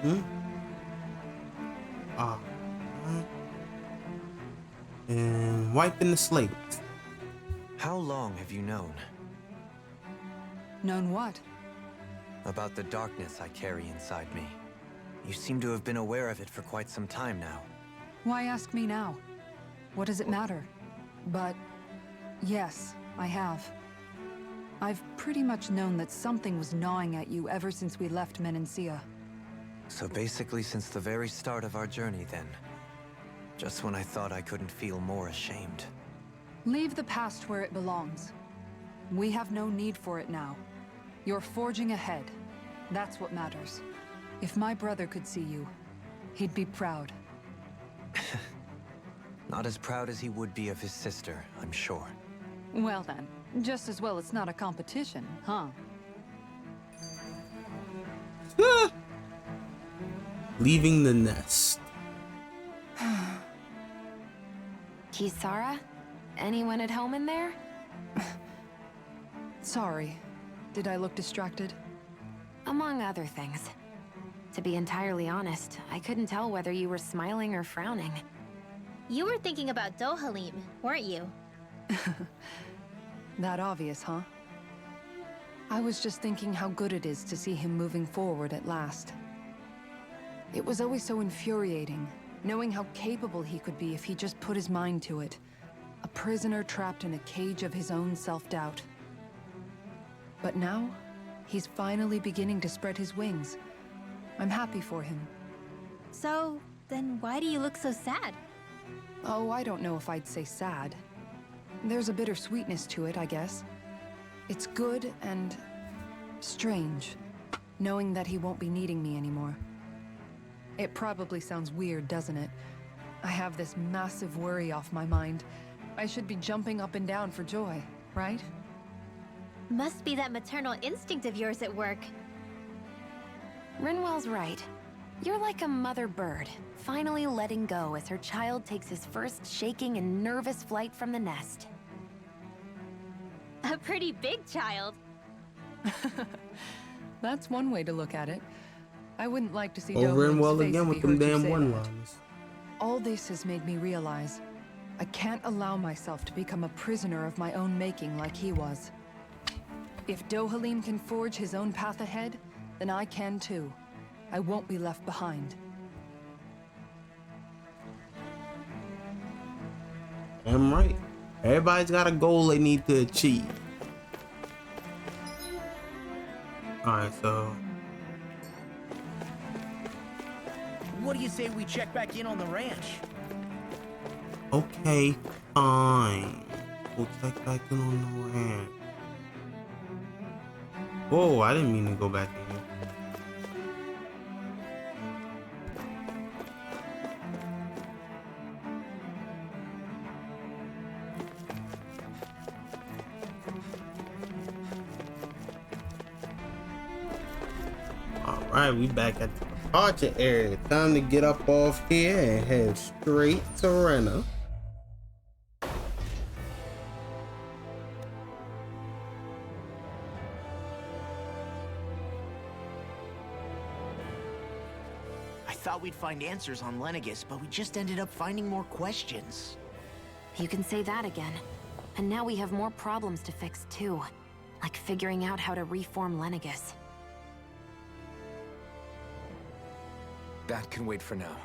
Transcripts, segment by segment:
Hmm? Ah. And wiping the slate. How long have you known Known what? about the darkness I carry inside me? You seem to have been aware of it for quite some time now. Why ask me now? What does it matter? But yes, I have. I've pretty much known that something was gnawing at you ever since we left Menancia. So basically since the very start of our journey then. Just when I thought I couldn't feel more ashamed. Leave the past where it belongs. We have no need for it now. You're forging ahead. That's what matters. If my brother could see you, he'd be proud. Not as proud as he would be of his sister, I'm sure. Well then, just as well it's not a competition, huh? Leaving the nest. Kisara? Anyone at home in there? Sorry. Did I look distracted? Among other things. To be entirely honest, I couldn't tell whether you were smiling or frowning. You were thinking about Dohalim, weren't you? That obvious, huh? I was just thinking how good it is to see him moving forward at last. It was always so infuriating, knowing how capable he could be if he just put his mind to it. A prisoner trapped in a cage of his own self-doubt. But now, he's finally beginning to spread his wings. I'm happy for him. So, then why do you look so sad? Oh, I don't know if I'd say sad. There's a bittersweetness to it, I guess. It's good and strange, knowing that he won't be needing me anymore. It probably sounds weird, doesn't it? I have this massive worry off my mind. I should be jumping up and down for joy, right? Must be that maternal instinct of yours at work. Rinwell's right. You're like a mother bird, finally letting go as her child takes his first shaking and nervous flight from the nest. A pretty big child. That's one way to look at it. I wouldn't like to see Over and Dohalim's well face again if with he them heard you damn say one that. liners. All this has made me realize I can't allow myself to become a prisoner of my own making like he was. If Dohalim can forge his own path ahead, then I can too. I won't be left behind. I'm right. Everybody's got a goal they need to achieve. Alright, so What do you say we check back in on the ranch? okay, fine. We'll check back in on the ranch. Whoa, I didn't mean to go back in here. Alright, we back at the departure area. Time to get up off here and head straight to Rena. I thought we'd find answers on Lenegis, but we just ended up finding more questions. You can say that again. And now we have more problems to fix too. Like figuring out how to reform Lenegis. That can wait for now.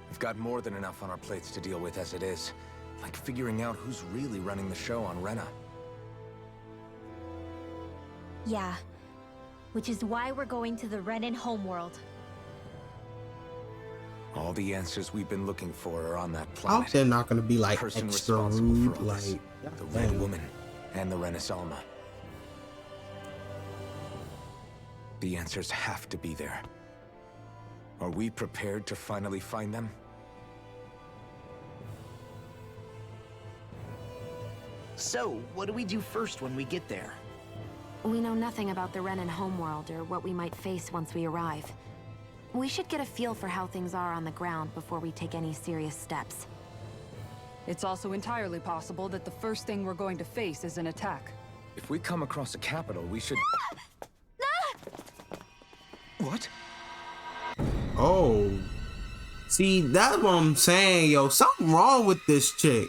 We've got more than enough on our plates to deal with as it is. Like figuring out who's really running the show on Rena. Yeah. Which is why we're going to the Red and Homeworld. All the answers we've been looking for are on that I planet. hope they're not gonna be like Person extra responsible rude, for all this. like The Red Woman and the Renaissama. The answers have to be there. Are we prepared to finally find them? So, what do we do first when we get there? We know nothing about the Ren and Homeworld or what we might face once we arrive. We should get a feel for how things are on the ground before we take any serious steps. It's also entirely possible that the first thing we're going to face is an attack. If we come across a capital, we should... What? Oh. See, that's what I'm saying, yo. Something wrong with this chick.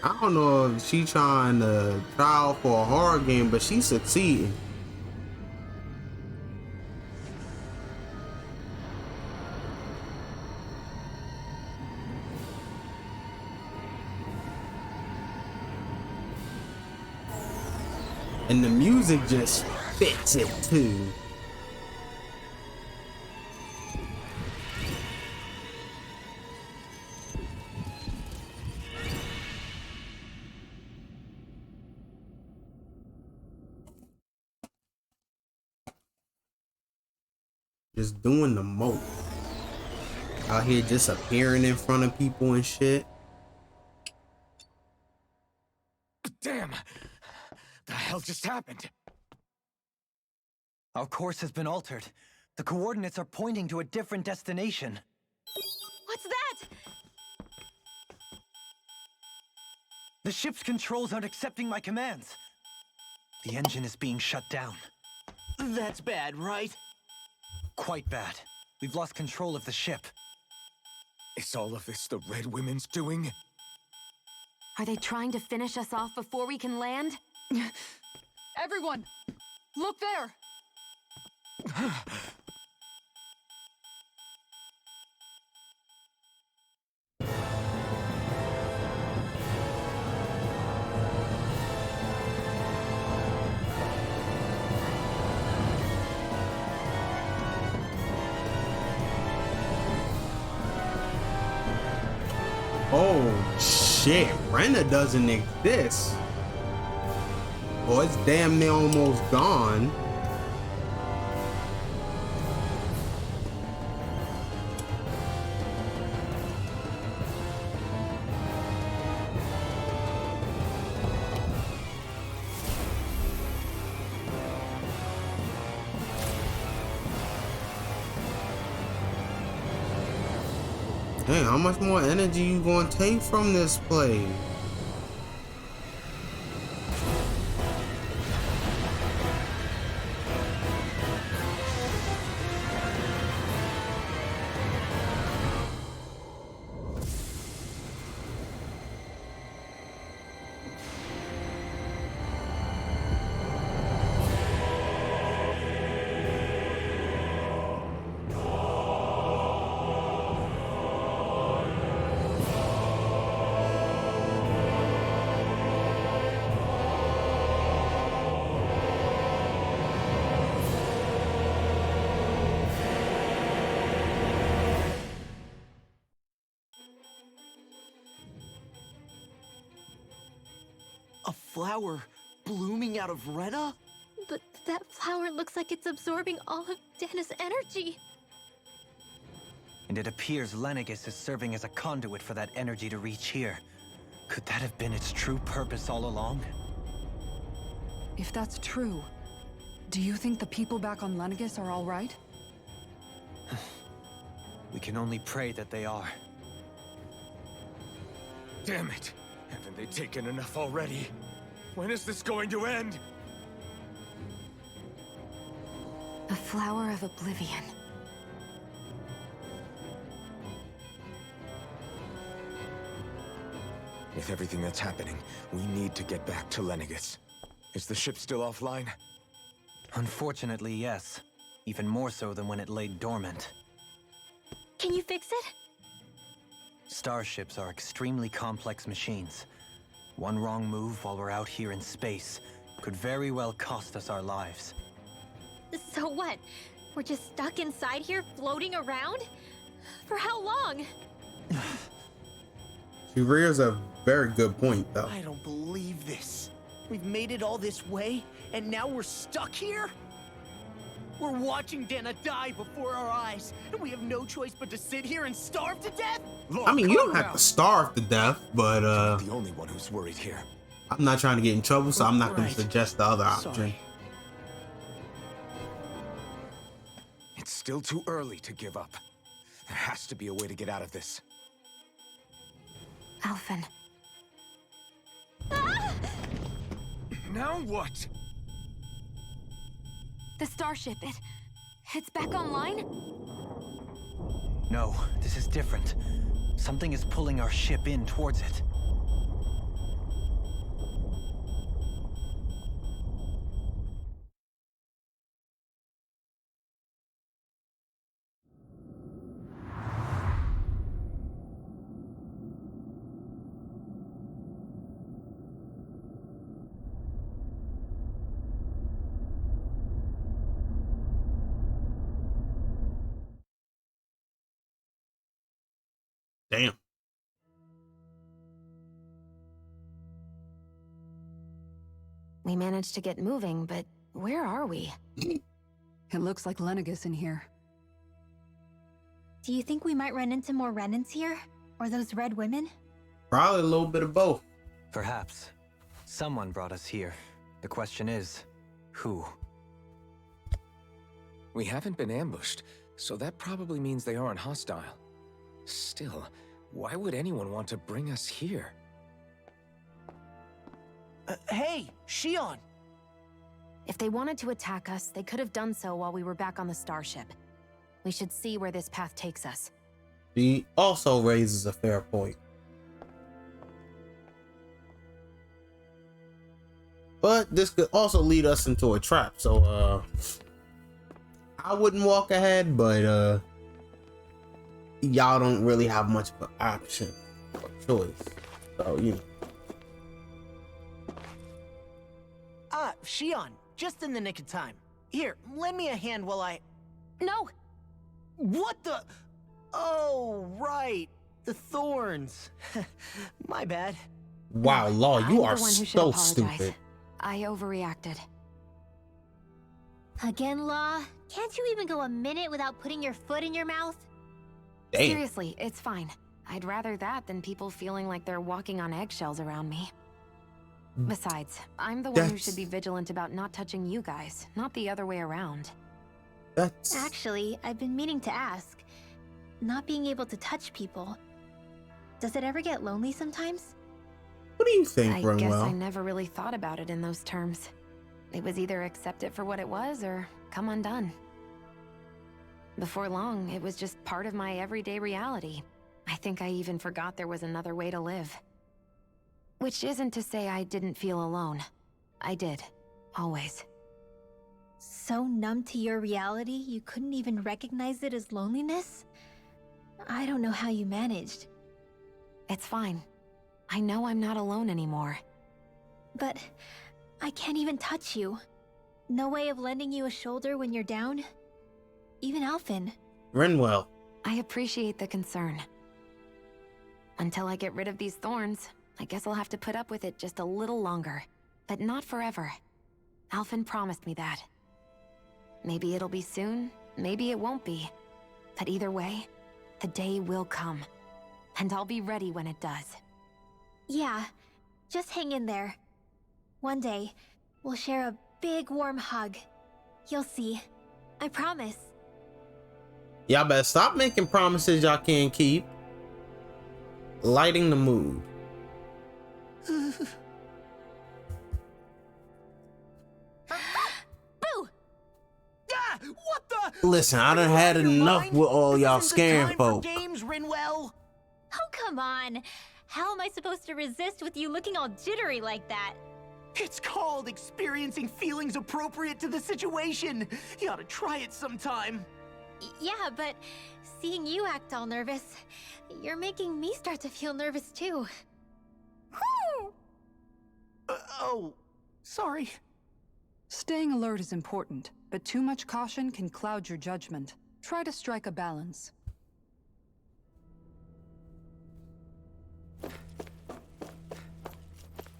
I don't know if she trying to try out for a horror game, but she's succeeding. And the music just fits it too. Just doing the most. Out here just appearing in front of people and shit. Damn! The hell just happened? Our course has been altered. The coordinates are pointing to a different destination. What's that? The ship's controls aren't accepting my commands. The engine is being shut down. That's bad, right? Quite bad. We've lost control of the ship. Is all of this the Red Women's doing? Are they trying to finish us off before we can land? Everyone! Look there! Oh shit, Rena doesn't exist. Oh, it's damn near almost gone. Hey, how much more energy you gonna take from this play? A flower blooming out of Rena? But that flower looks like it's absorbing all of Dana's energy. And it appears Lenegis is serving as a conduit for that energy to reach here. Could that have been its true purpose all along? If that's true, do you think the people back on Lenegis are all right? We can only pray that they are. Damn it! Haven't they taken enough already? When is this going to end? A flower of oblivion. With everything that's happening, we need to get back to Lenegis. Is the ship still offline? Unfortunately, yes. Even more so than when it lay dormant. Can you fix it? Starships are extremely complex machines. One wrong move while we're out here in space could very well cost us our lives. So what? We're just stuck inside here, floating around? For how long? She rears a very good point, though. I don't believe this. We've made it all this way, and now we're stuck here? We're watching Dana die before our eyes, and we have no choice but to sit here and starve to death? I mean, you don't have to starve to death, but You're the only one who's worried here. I'm not trying to get in trouble, so I'm not going to Right. suggest the other option. Sorry. It's still too early to give up. There has to be a way to get out of this. Alphen. Now what? The starship, it's back online? No, this is different. Something is pulling our ship in towards it. Damn. We managed to get moving, but where are we? It looks like Lenegis in here. Do you think we might run into more Renans here? Or those red women? Probably a little bit of both. Perhaps. Someone brought us here. The question is, who? We haven't been ambushed, so that probably means they aren't hostile. Still, why would anyone want to bring us here? Hey, Shion! If they wanted to attack us, they could have done so while we were back on the starship. We should see where this path takes us. She also raises a fair point. But this could also lead us into a trap, so I wouldn't walk ahead, but y'all don't really have much of an option or choice. So, you know. Shion, just in the nick of time. Here, lend me a hand while I... No! What the... Oh, right. The Thorns. My bad. Wow, Law, you I'm are the one who should so apologize. stupid. I overreacted. Again, Law? Can't you even go a minute without putting your foot in your mouth? Damn. Seriously, it's fine. I'd rather that than people feeling like they're walking on eggshells around me. Besides, I'm the one who should be vigilant about not touching you guys, not the other way around. That's... Actually, I've been meaning to ask. Not being able to touch people, does it ever get lonely sometimes? What do you think, I guess I Runwell? never really thought about it in those terms. It was either accept it for what it was or come undone. Before long, it was just part of my everyday reality. I think I even forgot there was another way to live. Which isn't to say I didn't feel alone. I did. Always. So numb to your reality, you couldn't even recognize it as loneliness? I don't know how you managed. It's fine. I know I'm not alone anymore. But I can't even touch you. No way of lending you a shoulder when you're down? Even Alphen. Renwell. I appreciate the concern. Until I get rid of these thorns, I guess I'll have to put up with it just a little longer. But not forever. Alphen promised me that. Maybe it'll be soon, maybe it won't be. But either way, the day will come. And I'll be ready when it does. Yeah, just hang in there. One day, we'll share a big warm hug. You'll see. I promise. Y'all better stop making promises y'all can't keep. Lighting the mood. Boo! Ah, what the? Listen, I done had enough with all y'all scaring folk. Games, Rinwell. Oh, come on. How am I supposed to resist with you looking all jittery like that? It's called experiencing feelings appropriate to the situation. You ought to try it sometime. Yeah, but seeing you act all nervous, you're making me start to feel nervous too. Oh, sorry. Staying alert is important, but too much caution can cloud your judgment. Try to strike a balance.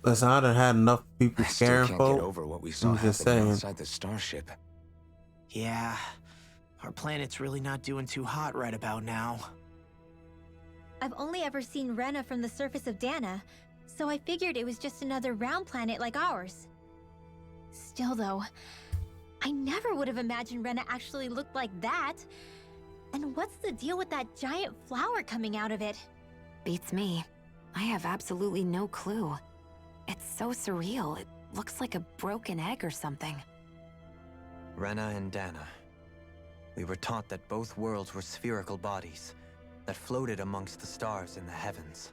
Listen, I done had enough people I still scaring can't folk. get over what we saw I'm just happening saying. outside the starship. Yeah, our planet's really not doing too hot right about now. I've only ever seen Rena from the surface of Dana, so I figured it was just another round planet like ours. Still though, I never would have imagined Rena actually looked like that. And what's the deal with that giant flower coming out of it? Beats me. I have absolutely no clue. It's so surreal. It looks like a broken egg or something. Rena and Dana. We were taught that both worlds were spherical bodies that floated amongst the stars in the heavens.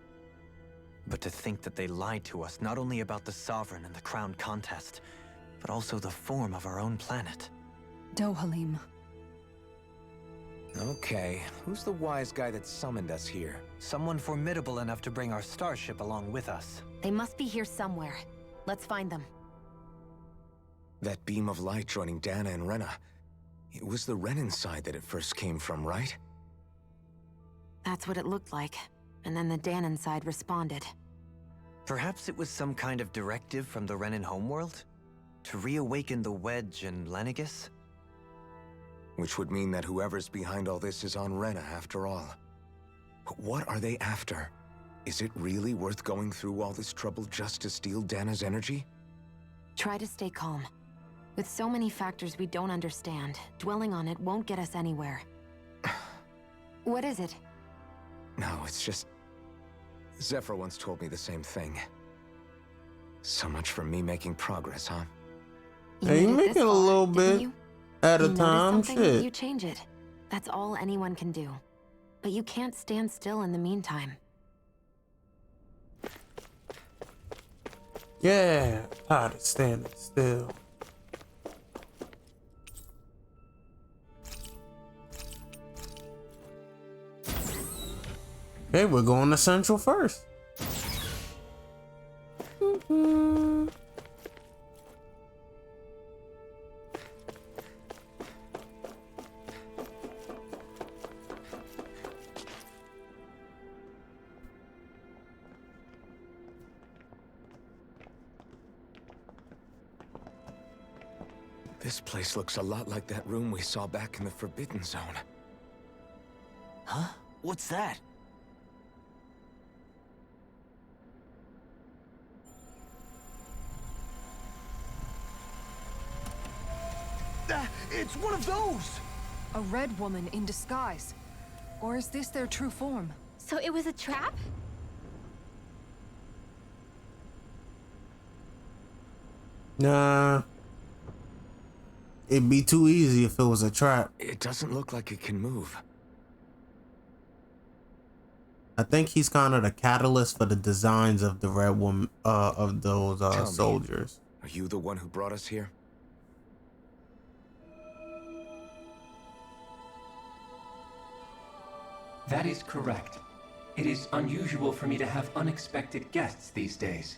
But to think that they lied to us not only about the Sovereign and the Crown contest, but also the form of our own planet. Dohalim. Okay, who's the wise guy that summoned us here? Someone formidable enough to bring our starship along with us. They must be here somewhere. Let's find them. That beam of light joining Dana and Rena. It was the Renan side that it first came from, right? That's what it looked like. And then the Danon side responded. Perhaps it was some kind of directive from the Red and Homeworld? To reawaken the Wedge and Lenegis? Which would mean that whoever's behind all this is on Rena after all. But what are they after? Is it really worth going through all this trouble just to steal Dana's energy? Try to stay calm. With so many factors we don't understand, dwelling on it won't get us anywhere. What is it? No, it's just... Zephyr once told me the same thing. So much for me making progress, huh? Hey, you made make this it a far, little didn't bit you? at a You notice time. something, Shit. you change it. That's all anyone can do. But you can't stand still in the meantime. Yeah, tired of standing still. Okay, we're going to Central first. This place looks a lot like that room we saw back in the Forbidden Zone. Huh? What's that? It's one of those! A red woman in disguise. Or is this their true form? So it was a trap? Nah. It'd be too easy if it was a trap. It doesn't look like it can move. I think he's kind of the catalyst for the designs of the red woman, of those Tell me, soldiers. Are you the one who brought us here? That is correct. It is unusual for me to have unexpected guests these days.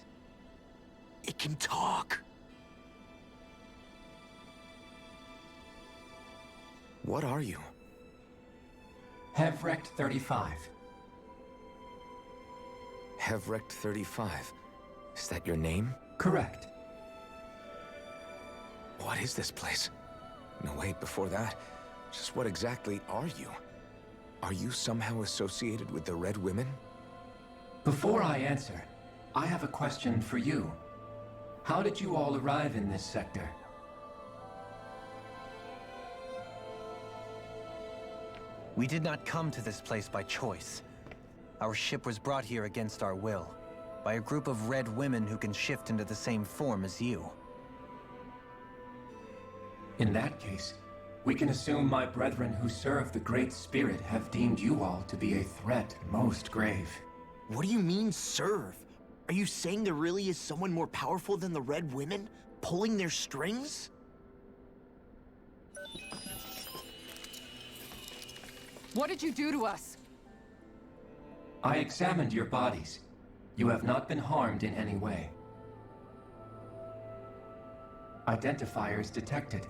It can talk. What are you? Hevrect 35. Hevrect 35. Is that your name? Correct. What is this place? No, wait, before that, just what exactly are you? Are you somehow associated with the Red Women? Before I answer, I have a question for you. How did you all arrive in this sector? We did not come to this place by choice. Our ship was brought here against our will, by a group of red women who can shift into the same form as you. In that case, we can assume my brethren who serve the Great Spirit have deemed you all to be a threat most grave. What do you mean, serve? Are you saying there really is someone more powerful than the Red Women, pulling their strings? What did you do to us? I examined your bodies. You have not been harmed in any way. Identifiers detected.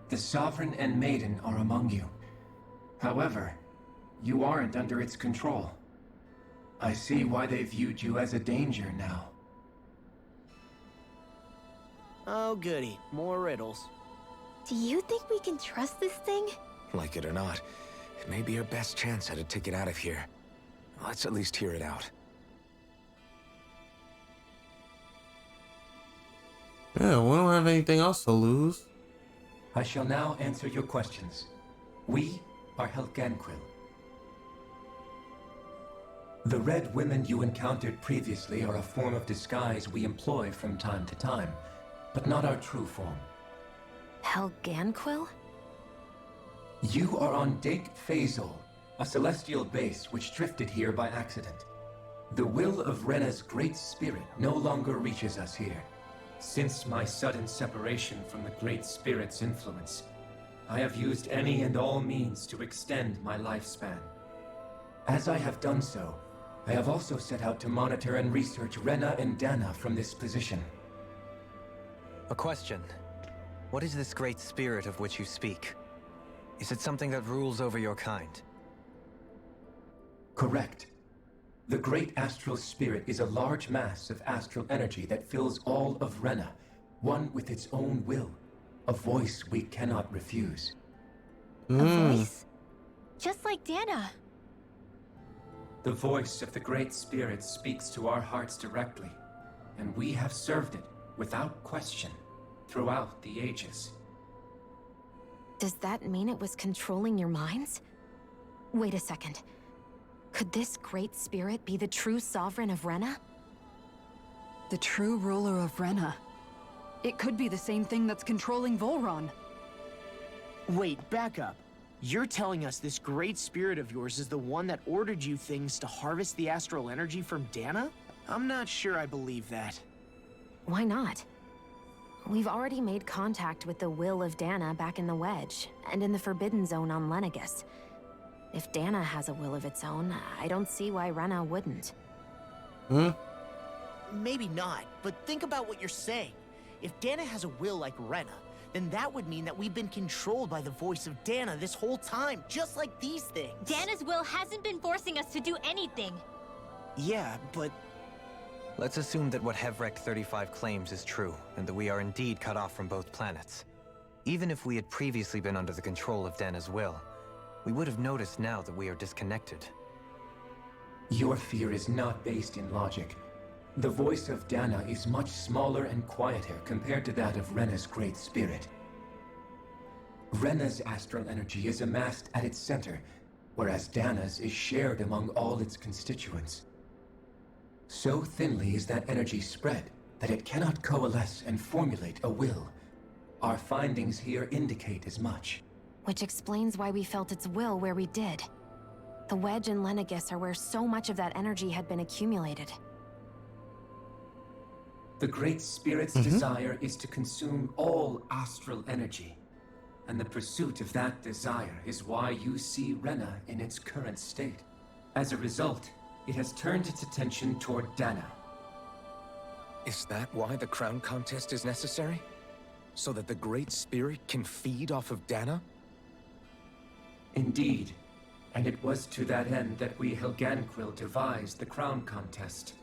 The Sovereign and Maiden are among you. However, you aren't under its control. I see why they viewed you as a danger now. Oh goody, more riddles. Do you think we can trust this thing? Like it or not, it may be our best chance at a ticket out of here. Let's at least hear it out. Yeah, we don't have anything else to lose. I shall now answer your questions. We are Helganquil. The Red Women you encountered previously are a form of disguise we employ from time to time, but not our true form. Helganquil? You are on Dake Phasol, a celestial base which drifted here by accident. The will of Rena's great spirit no longer reaches us here. Since my sudden separation from the Great Spirit's influence, I have used any and all means to extend my lifespan. As I have done so, I have also set out to monitor and research Rena and Dana from this position. A question. What is this great spirit of which you speak? Is it something that rules over your kind? Correct. The Great Astral Spirit is a large mass of astral energy that fills all of Rena, one with its own will, a voice we cannot refuse. A voice? Just like Dana. The voice of the Great Spirit speaks to our hearts directly, and we have served it without question throughout the ages. Does that mean it was controlling your minds? Wait a second. Could this great spirit be the true sovereign of Rena? The true ruler of Rena. It could be the same thing that's controlling Volron. Wait, back up. You're telling us this great spirit of yours is the one that ordered you things to harvest the astral energy from Dana? I'm not sure I believe that. Why not? We've already made contact with the will of Dana back in the Wedge, and in the Forbidden Zone on Lenegus. If Dana has a will of its own, I don't see why Rena wouldn't. Maybe not, but think about what you're saying. If Dana has a will like Rena, then that would mean that we've been controlled by the voice of Dana this whole time, just like these things. Dana's will hasn't been forcing us to do anything. Yeah, but... Let's assume that what Hevrect 35 claims is true, and that we are indeed cut off from both planets. Even if we had previously been under the control of Dana's will, we would have noticed now that we are disconnected. Your fear is not based in logic. The voice of Dana is much smaller and quieter compared to that of Rena's great spirit. Rena's astral energy is amassed at its center, whereas Dana's is shared among all its constituents. So thinly is that energy spread that it cannot coalesce and formulate a will. Our findings here indicate as much. Which explains why we felt its will where we did. The Wedge and Lenegus are where so much of that energy had been accumulated. The Great Spirit's desire is to consume all astral energy. And the pursuit of that desire is why you see Rena in its current state. As a result, it has turned its attention toward Dana. Is that why the crown contest is necessary? So that the Great Spirit can feed off of Dana? Indeed. And it was to that end that we Helganquil devised the crown contest.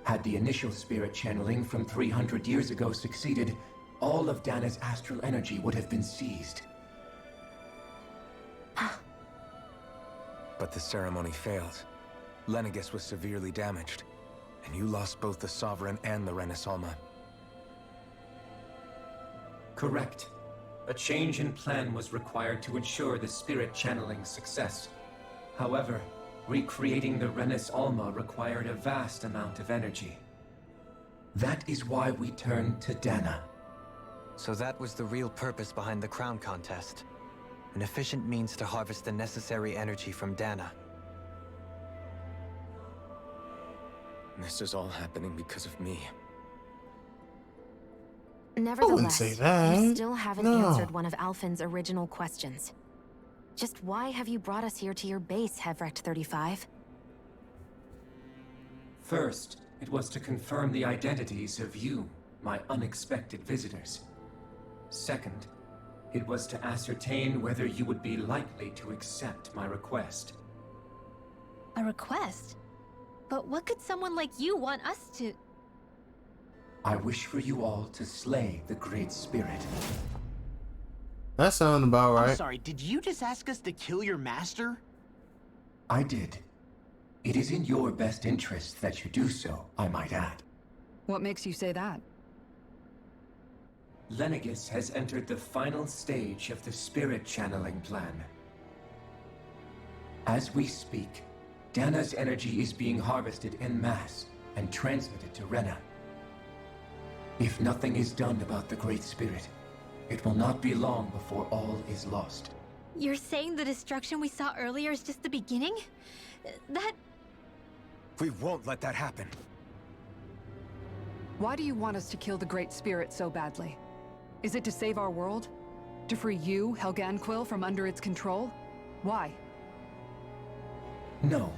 Had the initial spirit channeling from 300 years ago succeeded, all of Dana's astral energy would have been seized. But the ceremony failed. Lenegus was severely damaged, and you lost both the Sovereign and the Renasalma. Correct. A change in plan was required to ensure the spirit channeling success. However, recreating the Renis Alma required a vast amount of energy. That is why we turned to Dana. So that was the real purpose behind the crown contest. An efficient means to harvest the necessary energy from Dana. This is all happening because of me. Nevertheless, say that. you still haven't No. answered one of Alphen's original questions. Just why have you brought us here to your base, Hevrect 35? First, it was to confirm the identities of you, my unexpected visitors. Second, it was to ascertain whether you would be likely to accept my request. A request? But what could someone like you want us to... I wish for you all to slay the Great Spirit. That sounds about right. I'm sorry, did you just ask us to kill your master? I did. It is in your best interest that you do so, I might add. What makes you say that? Lenegus has entered the final stage of the spirit channeling plan. As we speak, Dana's energy is being harvested en masse and transmitted to Rena. If nothing is done about the Great Spirit, it will not be long before all is lost. You're saying the destruction we saw earlier is just the beginning? That... We won't let that happen. Why do you want us to kill the Great Spirit so badly? Is it to save our world? To free you, Helganquil, from under its control? Why? No.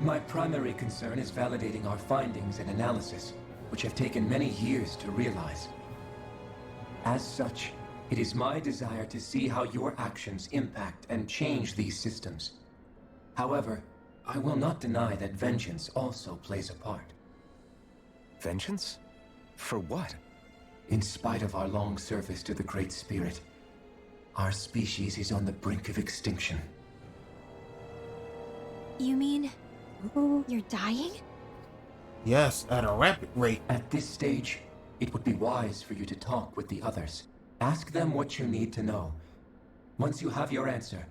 My primary concern is validating our findings and analysis, which have taken many years to realize. As such, it is my desire to see how your actions impact and change these systems. However, I will not deny that vengeance also plays a part. Vengeance? For what? In spite of our long service to the Great Spirit, our species is on the brink of extinction. You mean... you're dying? Yes, at a rapid rate. At this stage, it would be wise for you to talk with the others. Ask them what you need to know. Once you have your answer,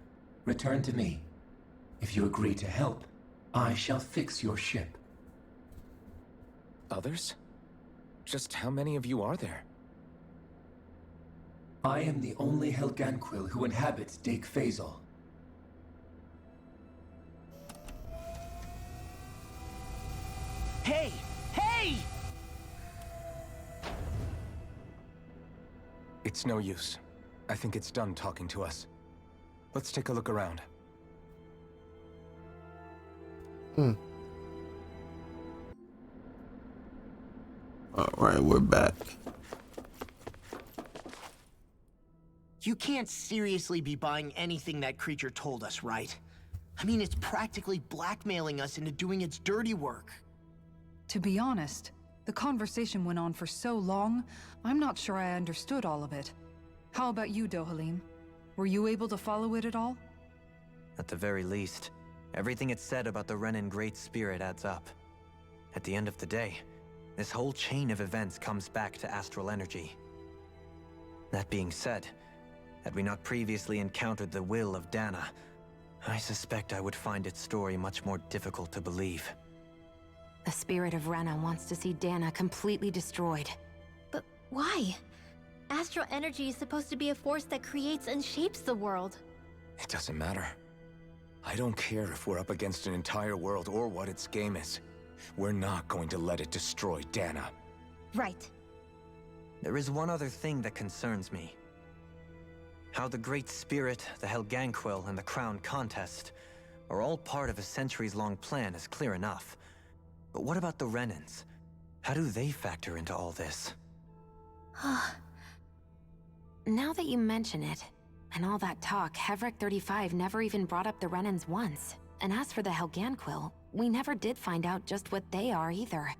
return to me. If you agree to help, I shall fix your ship. Others? Just how many of you are there? I am the only Helganquil who inhabits Dake Phasal. Hey! Hey! It's no use. I think it's done talking to us. Let's take a look around. Alright, we're back. You can't seriously be buying anything that creature told us, right? I mean, it's practically blackmailing us into doing its dirty work. To be honest, the conversation went on for so long, I'm not sure I understood all of it. How about you, Dohalim? Were you able to follow it at all? At the very least, everything it said about the Renan Great Spirit adds up. At the end of the day, this whole chain of events comes back to astral energy. That being said, had we not previously encountered the will of Dana, I suspect I would find its story much more difficult to believe. The spirit of Rena wants to see Dana completely destroyed. But why? Astral energy is supposed to be a force that creates and shapes the world. It doesn't matter. I don't care if we're up against an entire world or what its game is. We're not going to let it destroy Dana. Right. There is one other thing that concerns me. How the Great Spirit, the Helganquil, and the Crown Contest are all part of a centuries-long plan is clear enough. But what about the Renans? How do they factor into all this? Now that you mention it, and all that talk, Hevric 35 never even brought up the Renans once. And as for the Helganquil, we never did find out just what they are either.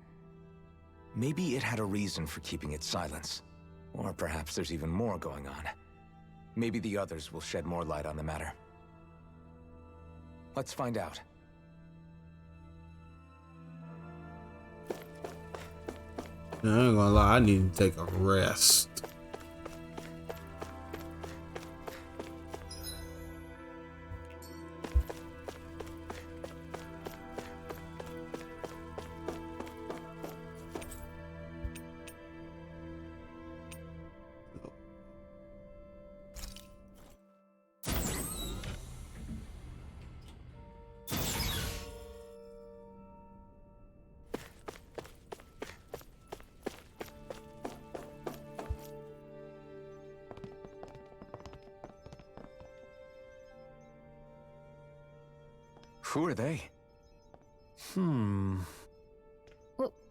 Maybe it had a reason for keeping its silence. Or perhaps there's even more going on. Maybe the others will shed more light on the matter. Let's find out. I ain't gonna lie, I need to take a rest. Who are they?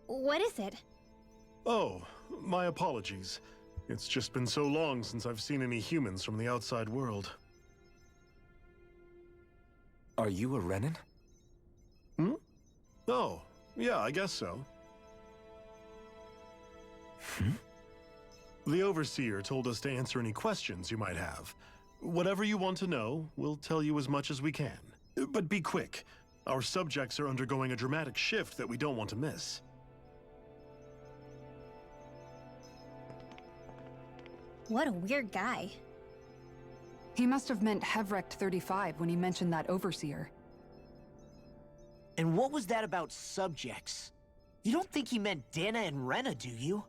What is it? Oh, my apologies. It's just been so long since I've seen any humans from the outside world. Are you a Renan? Oh, yeah, I guess so. The Overseer told us to answer any questions you might have. Whatever you want to know, we'll tell you as much as we can. But be quick. Our subjects are undergoing a dramatic shift that we don't want to miss. What a weird guy. He must have meant Hevric 35 when he mentioned that Overseer. And what was that about subjects? You don't think he meant Dana and Rena, do you?